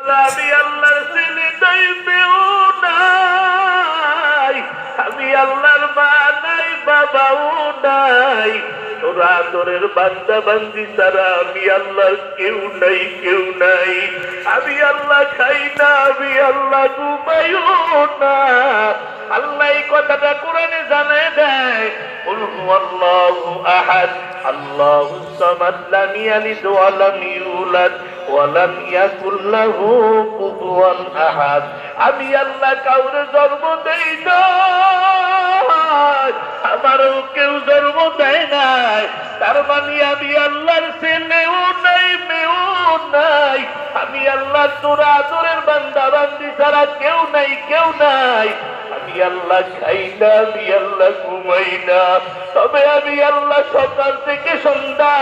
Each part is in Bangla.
আমি আল্লাহর ছেলে নাই, মেয়েও নাই, আমি আল্লাহর মা নাই, বাবাও নাই। তোরা আদরের বান্দা বান্দি ছাড়া আমি আল্লাহর কেউ নাই, কেউ নাই। আমি আল্লাহ খাই না, আমি আল্লাহ ঘুমাইও না। আল্লাহ এই কথাটা কোরআনে জানায় দেয়, কুল হুয়াল্লাহু আহাদ আল্লাহুস সামাদ লাম ইয়ালিদ ওয়া লাম ইউলাদ ওয়া লাম ইয়াকুল লাহু কুফুয়ান আহাদ। আমি আল্লাহ কাউরে জন্ম দেই না, আমারও কেউ জন্ম দেয় নাই। তার মানে আমি আল্লাহর ছেলেও নাই, মেয়েও নাই। আমি আল্লাহ তোরা আদরের বান্দা বান্দি ছাড়া কেউ নাই, কেউ নাই। আমি আল্লাহ খাই না, আমি আল্লাহ ঘুমাই না। তবে আমি আল্লাহ সকাল থেকে সন্ধ্যা,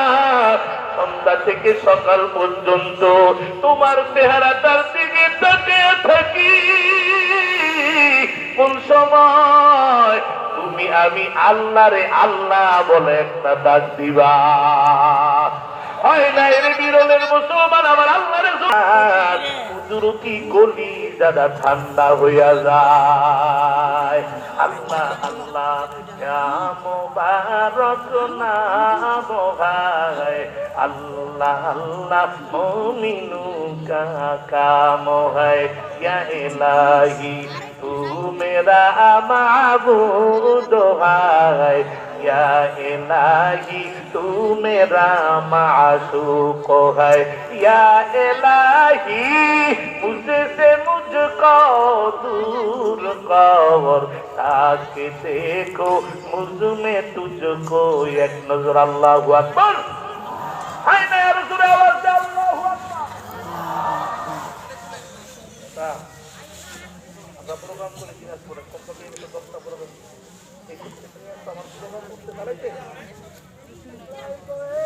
সন্ধ্যা থেকে সকাল পর্যন্ত তোমার চেহারাটার দিকে তাকিয়ে থাকি। কোন সময় তুমি আমি আল্লাহরে আল্লাহ বলে একটা ডাক দিবা? হয় না এর বিরলের মুসলমান আমার আল্লাহরে কুদরতি গলি দাদা ঠান্ডা হইয়া যায়। আল্লাহ আল্লাহ ইয়া মুবারক নাম ভাই, আল্লাহ আল্লাহ মুমিনু কা কাম হয়, ইয়া ইলাহি তু মেরা মাবুদ है, या इलाही तू मेरा माशूक है, या इलाही मुझसे मुझको दूर कर, ताकि देखो मुझ में तुझको। एक नजर अल्लाहु अकबर। हाय ना या रसूल आवाज दे अल्लाहु अकबर। আমরা প্রোগ্রাম করে দিনাজপুরে কতদিন হলো 10টা প্রোগ্রাম এই করতে আমার প্রোগ্রাম করতে পারছে।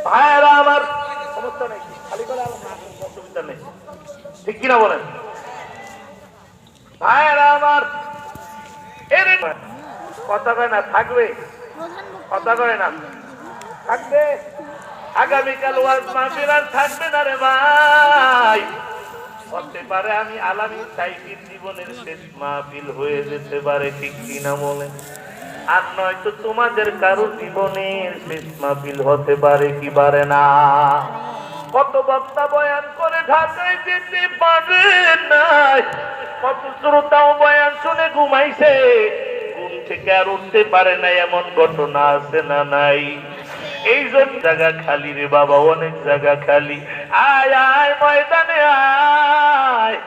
ভাইরা আমার সমস্যা নেই, খালি করে আমার অসুবিধা নেই, ঠিক কিনা বলেন? ভাইরা আমার এর কথা কয় না, থাকবে কথা কয় না, থাকবে। আগামীকাল ওয়াজ মাহফিল আর থাকবে না রে ভাই। হতে পারে আমি আলামিন সাইফির জীবনের শেষ মাহফিল হয়ে যেতে পারে, ঠিক কিনা বলেন? আর নয়তো তোমাদের কারো জীবনের শেষ মাহফিল হতে পারে কি পারে না? কত বক্তা বয়ান করে ঢাকায় যেতে পারে নাই, কত শ্রোতাও বয়ান শুনে ঘুমাইছে, ঘুম থেকে আর উঠতে পারে নাই, এমন ঘটনা আছে না নাই? এই জন্য জায়গা খালি রে বাবা, অনেক জায়গা খালি। আয় আয় ময়দানে আয়,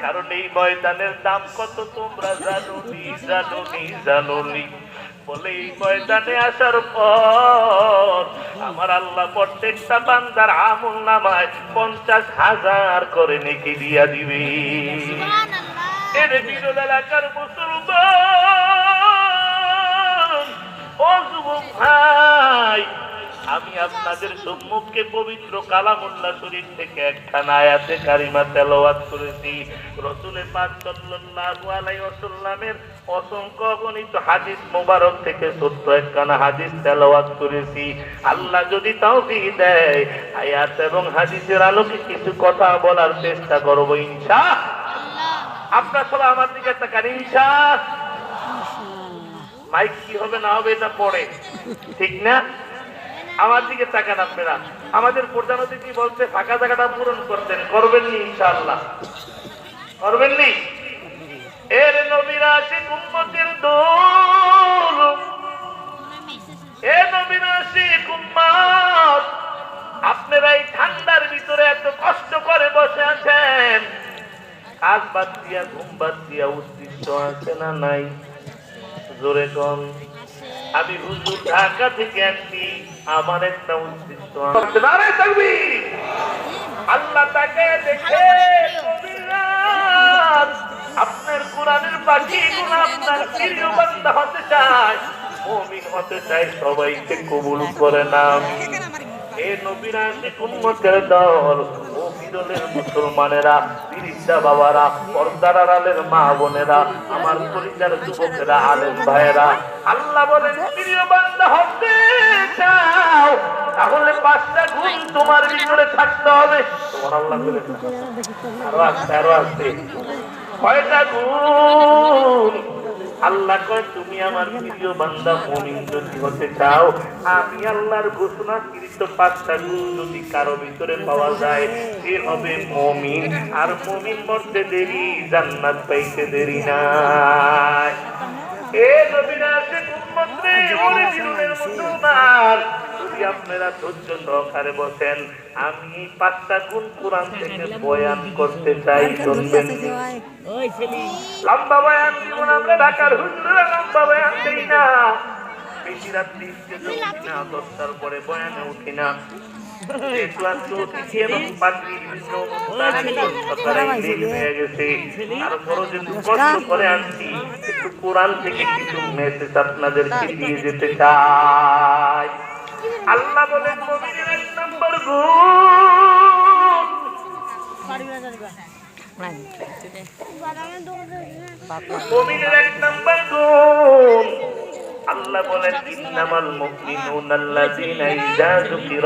কারণ এই ময়দানের দাম কত তোমরা জানোনি, জানোনি, জানোনি। বলে এই ময়দানে আসার পর আমার আল্লাহ প্রত্যেকটা বান্দার আমল নামায় 50,000 করে নেকি দিয়া দিবে। এর বিরল এলাকার মুসলমান ও যুবক ভাই, আমি আপনাদের সম্মুখে পবিত্র কালামুল্লাহ শরীফ থেকে একখানা আয়াতে কারিমা তেলাওয়াত করেছি। রাসূল পাক সাল্লাল্লাহু আলাইহি ওয়াসাল্লামের অসংখ্য গণিত হাদিস মোবারক থেকে ছোট্ট একখানা হাদিস তেলাওয়াত করেছি। আল্লাহ যদি তৌফিক দেয়, আয়াত এবং হাদিসের আলোকে কিছু কথা বলার চেষ্টা করব ইনশাআল্লাহ। আপনারা সবাই আমার দিকে তাকান ইনশাআল্লাহ। মাইক কি হবে না হবে এটা পড়ে, ঠিক না? আমার দিকে তাকান আপনারা। আমাদের প্রধান অতিথি বলছে ফাঁকা জায়গাটা পূরণ করতেন, করবেননি ইনশাআল্লাহ? করবেননি? এর নবীর আশিক উম্মতের দোল, এ নবীর আশিক উম্মত, আপনারা এই ঠান্ডার ভিতরে এত কষ্ট করে বসে আছেন, কাজ বাদ দিয়া ঘুম বাদ দিয়া উদ্দেশ্য আছে না নাই? জোরে কোন। আমি হুজুর ঢাকা থেকে আসছি, আমার একটা উদ্দেশ্য আছে। নারে তাকবীর। আল্লাহ তাকে দেখে আপনার কোরআনের পাখিগুলো আপনার প্রিয় বান্দা হতে চায়, মুমিন হতে চায়, সবাইকে কবুল করে না। এ নবীর আশিক উম্মতের দল, মুমিন দলের মুসলমানেরা, বিরিশা বাবারা, পর্দার আড়ালের মা বোনেরা, আমার পরিচার যুবকেরা, আলেম ভাইয়েরা, আল্লাহ বলেন প্রিয় বান্দা হতে চাও তাহলে 5টা গুণ তোমার ভিতরে থাকতে হবে। তোমার আল্লাহ বলেন আরো আসছে কয়টা গুণ? আল্লাহ কয় তুমি আমার প্রিয় বান্দা মুমিন যদি হতে চাও, আমি আল্লাহর ঘোষণাকৃত 5টা গুণ যদি কারো ভিতরে পাওয়া যায়, সে হবে মুমিন। আর মুমিন মরতে দেরি, জান্নাত পাইতে দেরি নাই। এ নবীরা সে উম্মত রে, ওরে দিনের মুসলমান, যদি আপনারা ধৈর্য সহকারে বসেন, আমি 5টা গুণ কোরআন থেকে বয়ান করতে চাই। শুনবেন? লম্বা বয়ান দিব না আমরা, ঢাকার হুজুররা লম্বা বয়ান দেই না, বেশি রাত্রি না, 10টার পরে বয়ানে উঠি না। কোরআন থেকে কিছু মেসেজ আপনাদেরকে দিয়ে যেতে চাই। আল্লাহ বলেন মুমিনের 1 নম্বর গুণ, মুমিনের 1 নম্বর গুণ, আল্লাহ বলেন ইন্নামাল মুমিনুনা আল্লাযীনা ইযা যুকিরা